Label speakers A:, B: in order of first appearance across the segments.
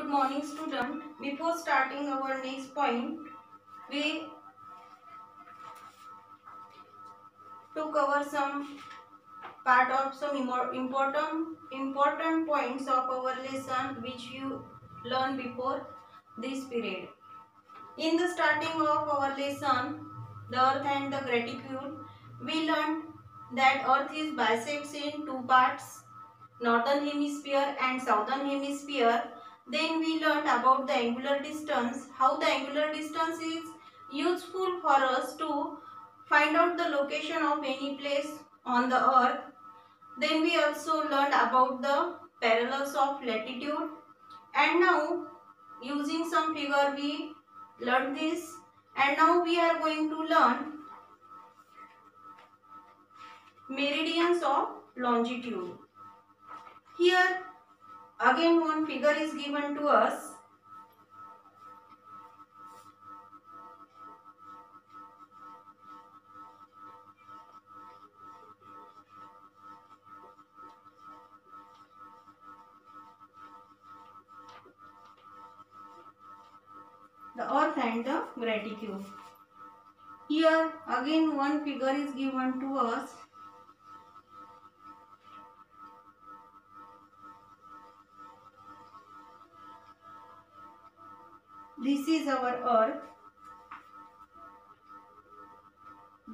A: Good morning, student. Before starting our next point, we to cover some part of some important points of our lesson which you learned before this period. In the starting of our lesson, the earth and the gratitude, we learned that earth is bisects in two parts, northern hemisphere and southern hemisphere. Then we learned about the angular distance, how the angular distance is useful for us to find out the location of any place on the earth. Then we also learned about the parallels of latitude, and now using some figure we learned this, and now we are going to learn meridians of longitude. Here again one figure is given to us. The earth and the gratitude. Here again one figure is given to us. This is our earth.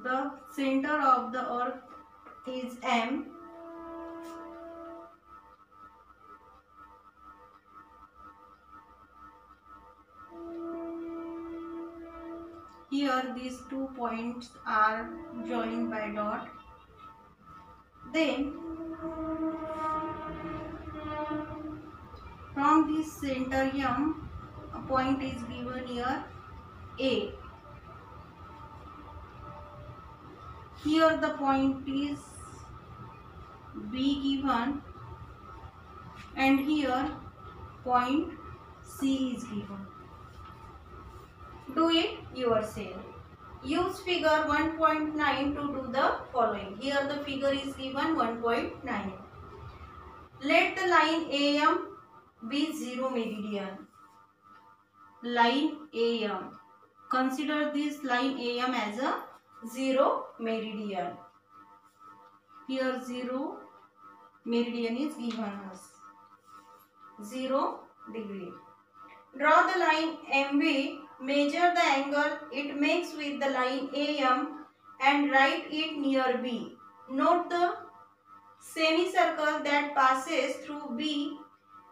A: The center of the earth is M. Here these two points are joined by dot. Then from this center M, a point is given here A. Here the point is B given, and here point C is given. Do it yourself. Use figure 1.9 to do the following. Here the figure is given 1.9. Let the line AM be 0 meridian. Line AM. Consider this line AM as a 0 meridian. Here 0 meridian is given us. 0 degree. Draw the line MB. Measure the angle it makes with the line AM and write it near B. Note the semicircle that passes through B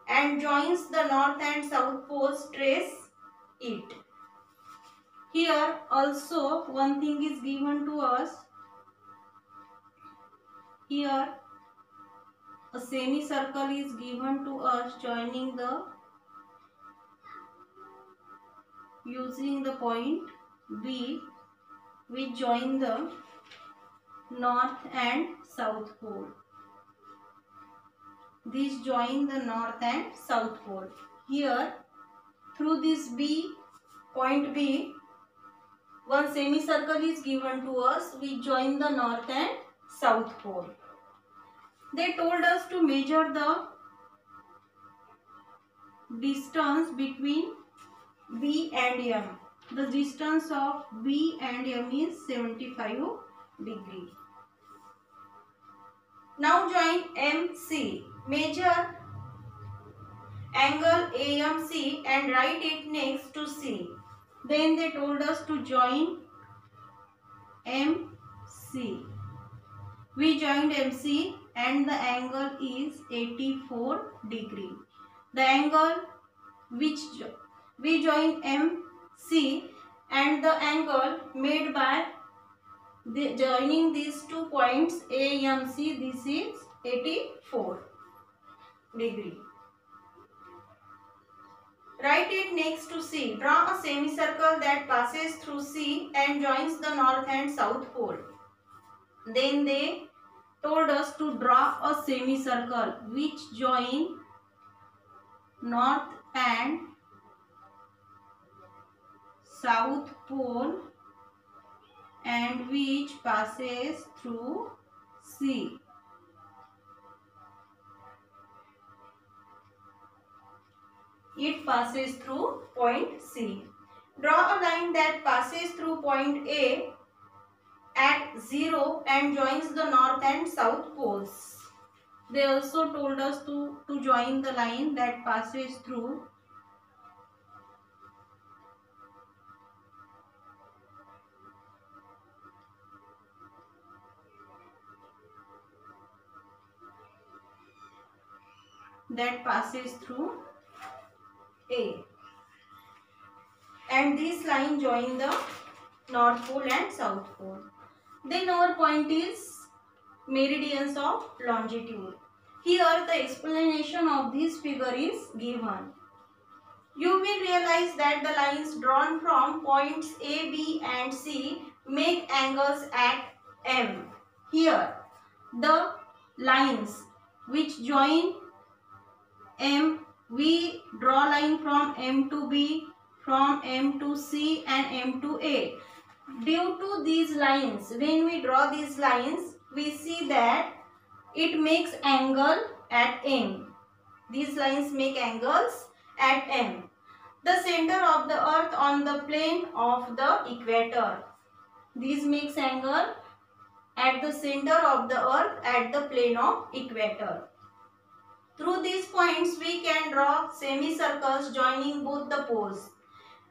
A: and joins the north and south poles. Trace it. Here also one thing is given to us. Here a semicircle is given to us joining the using the point B, we join the north and south pole. This join the north and south pole. Here through this B, point B, one semicircle is given to us. We join the north and south pole. They told us to measure the distance between B and M. The distance of B and M is 75 degree. Now join MC. Measure angle AMC and write it next to C. Then they told us to join MC. We joined MC and the angle is 84 degree. The angle which we join MC and the angle made by joining these two points AMC, this is 84 degree. Write it next to C. Draw a semicircle that passes through C and joins the north and south pole. Then they told us to draw a semicircle which join north and south pole and which passes through C. It passes through point C. Draw a line that passes through point A at 0 and joins the north and south poles. They also told us to join the line that passes through A, and this line join the north pole and south pole. Then our point is meridians of longitude. Here the explanation of this figure is given. You will realize that the lines drawn from points A, B and C make angles at M. Here the lines which join M, we draw line from M to B, from M to C and M to A. Due to these lines, when we draw these lines, we see that it makes angle at M. These lines make angles at M. The center of the earth on the plane of the equator. These makes angle at the center of the earth at the plane of equator. Through these points we can draw semicircles joining both the poles.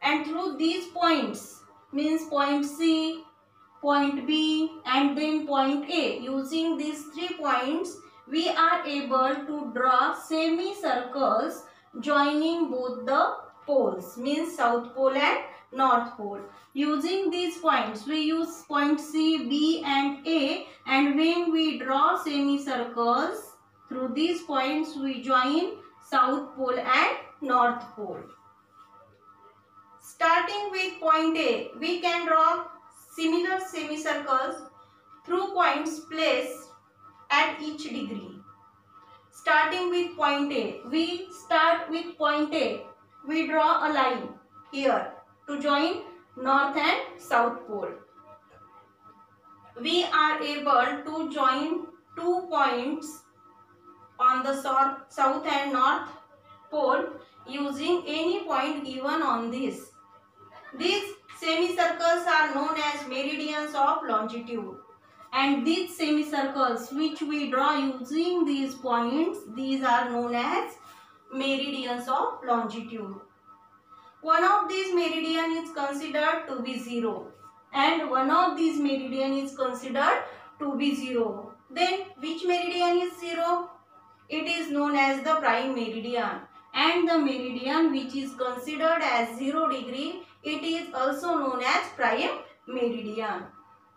A: And through these points, means point C, point B and then point A. Using these 3 points, we are able to draw semicircles joining both the poles, means south pole and north pole. Using these points, we use point C, B and A, and when we draw semicircles, through these points we join south pole and north pole. Starting with point A, we can draw similar semicircles through points placed at each degree. Starting with point A, we start with point A. We draw a line here to join north and south pole. We are able to join 2 points on the south and north pole using any point given on this. These semicircles are known as meridians of longitude, and these semicircles which we draw using these points, these are known as meridians of longitude. One of these meridian is considered to be 0 and one of these meridian is considered to be 0. Then which meridian is 0? It is known as the prime meridian, and the meridian which is considered as 0 degree, it is also known as prime meridian.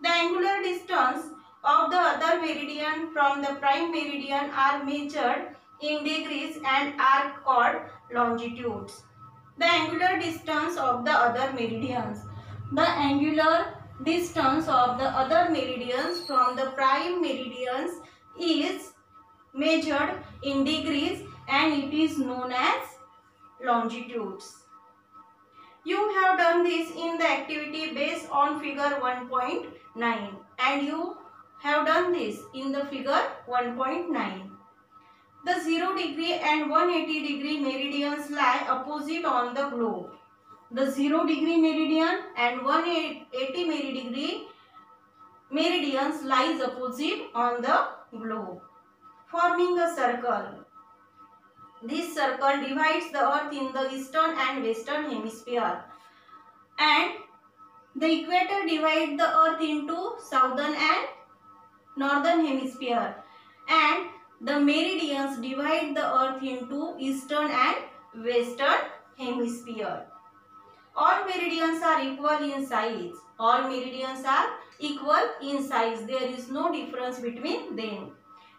A: The angular distance of the other meridian from the prime meridian are measured in degrees and are called longitudes. The angular distance of the other meridians. The angular distance of the other meridians from the prime meridians is measured in degrees and it is known as longitudes. You have done this in the activity based on figure 1.9 and you have done this in the figure 1.9. The 0 degree and 180 degree meridians lie opposite on the globe. The 0 degree meridian and 180 degree meridians lies opposite on the globe, forming a circle. This circle divides the earth in the eastern and western hemisphere, and the equator divides the earth into southern and northern hemisphere, and the meridians divide the earth into eastern and western hemisphere. All meridians are equal in size. All meridians are equal in size. There is no difference between them.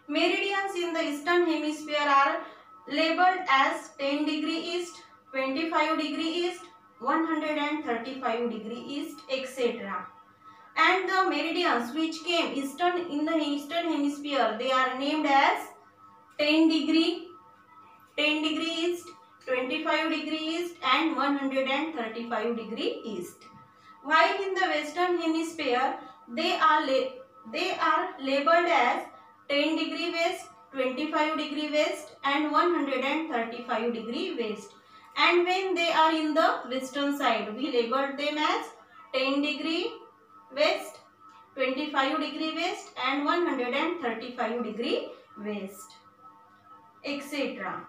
A: Meridians in the eastern hemisphere are labeled as 10 degree east, 25 degree east, 135 degree east, etc. And the meridians which came in the eastern hemisphere, they are named as 10 degree east, 25 degree east and 135 degree east. While in the western hemisphere, they are labeled as 10 degree west, 25 degree west and 135 degree west. and when they are in the western side, we labeled them as 10 degree west, 25 degree west and 135 degree west, etc.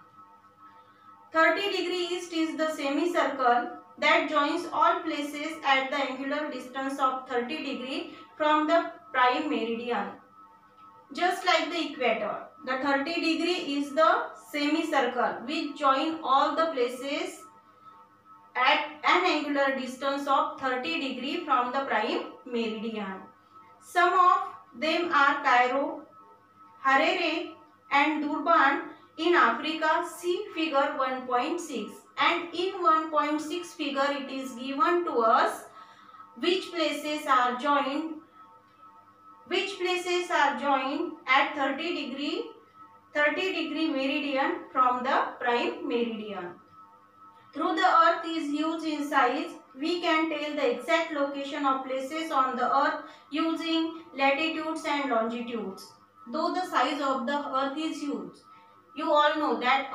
A: 30 degree east is the semicircle that joins all places at the angular distance of 30 degree from the prime meridian. Just like the equator, the 30 degree is the semicircle which join all the places at an angular distance of 30 degree from the prime meridian. Some of them are Cairo, Harare and Durban in Africa. See figure 1.6, and in 1.6 figure it is given to us which places are joined at 30 degree meridian from the prime meridian. Though the earth is huge in size, we can tell the exact location of places on the earth using latitudes and longitudes. Though the size of the earth is huge, you all know that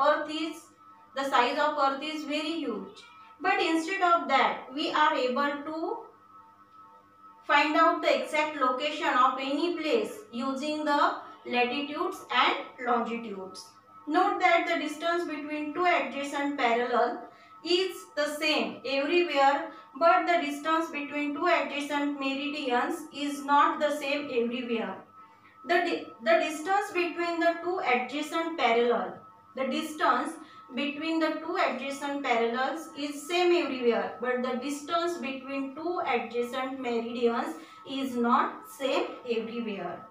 A: the size of earth is very huge. But instead of that, we are able to find out the exact location of any place using the latitudes and longitudes. Note that the distance between two adjacent parallel is the same everywhere, but the distance between two adjacent meridians is not the same everywhere. The distance between the two adjacent parallels is same everywhere, but the distance between two adjacent meridians is not same everywhere.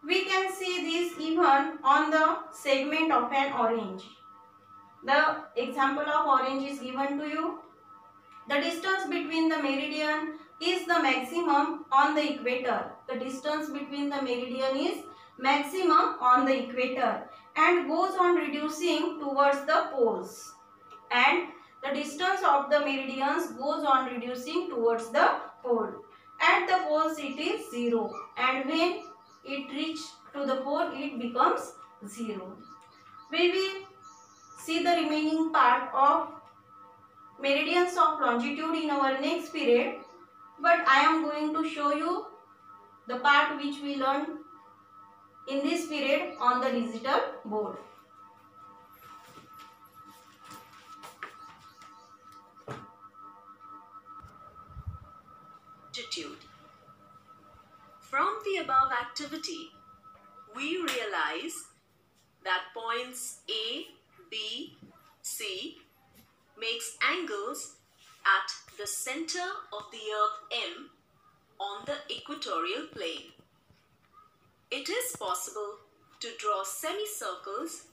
A: We can see this even on the segment of an orange. The example of orange is given to you. The distance between the meridian is the maximum on the equator. The distance between the meridian is maximum on the equator and goes on reducing towards the poles. And the distance of the meridians goes on reducing towards the pole. At the poles it is 0, and when it reaches to the pole it becomes 0. We will see the remaining part of meridians of longitude in our next period, but I am going to show you the part which we learned in this period on the digital board.
B: Longitude. From the above activity, we realize that points A, B, C makes angles at the center of the earth M on the equatorial plane. It is possible to draw semicircles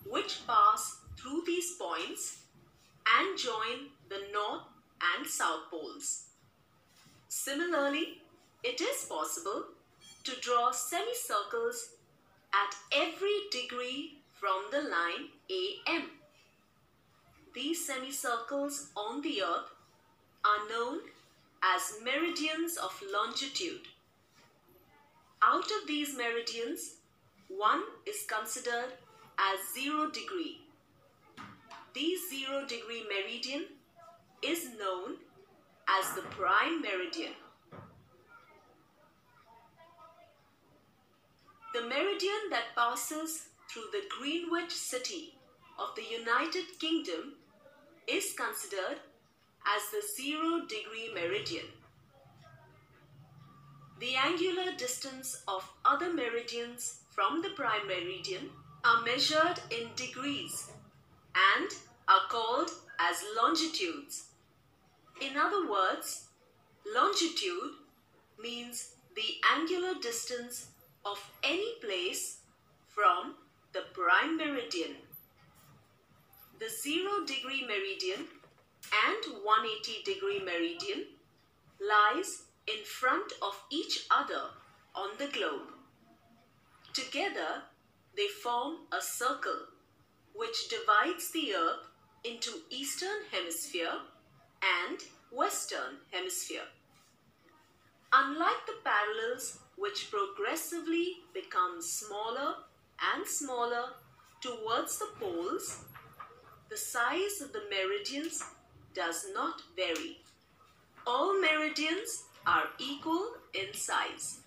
B: which pass through these points and join the north and south poles. Similarly, it is possible to draw semicircles at every degree from the line AM. These semicircles on the earth are known as meridians of longitude. Out of these meridians, one is considered as 0 degree. The 0 degree meridian is known as the prime meridian. The meridian that passes through the Greenwich city of the United Kingdom is considered as the 0 degree meridian. The angular distance of other meridians from the prime meridian are measured in degrees and are called as longitudes. In other words, longitude means the angular distance of any place from the prime meridian. The 0 degree meridian and 180 degree meridian lies in front of each other on the globe. Together, they form a circle which divides the earth into eastern hemisphere and western hemisphere. Unlike the parallels which progressively become smaller and smaller towards the poles, the size of the meridians does not vary. All meridians are equal in size.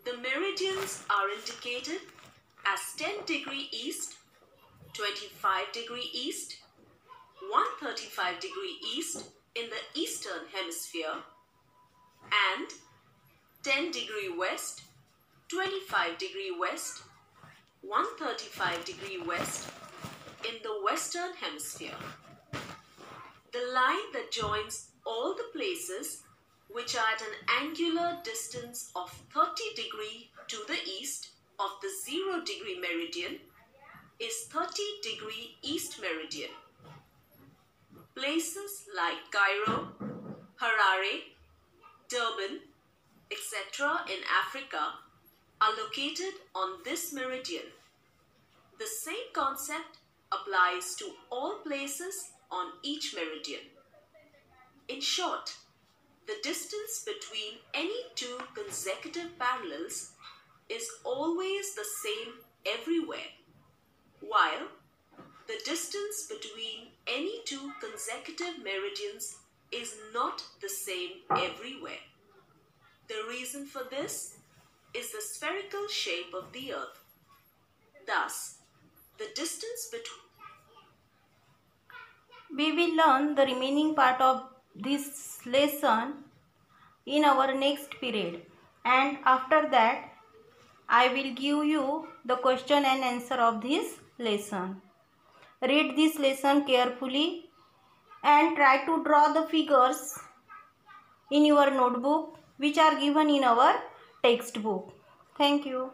B: The meridians are indicated as 10 degree east, 25 degree east, 135 degree east in the eastern hemisphere, and 10 degree west, 25 degree west, 135 degree west in the western hemisphere. The line that joins all the places which are at an angular distance of 30 degree to the east of the 0 degree meridian is 30 degree east meridian. Places like Cairo, Harare, Durban, etc. in Africa are located on this meridian. The same concept applies to all places on each meridian. In short, the distance between any two consecutive parallels is always the same everywhere, while the distance between any two consecutive meridians is not the same everywhere. The reason for this is the spherical shape of the earth. Thus, the distance between...
A: We will learn the remaining part of this lesson in our next period, and after that I will give you the question and answer of this lesson. Read this lesson carefully and try to draw the figures in your notebook which are given in our textbook. Thank you.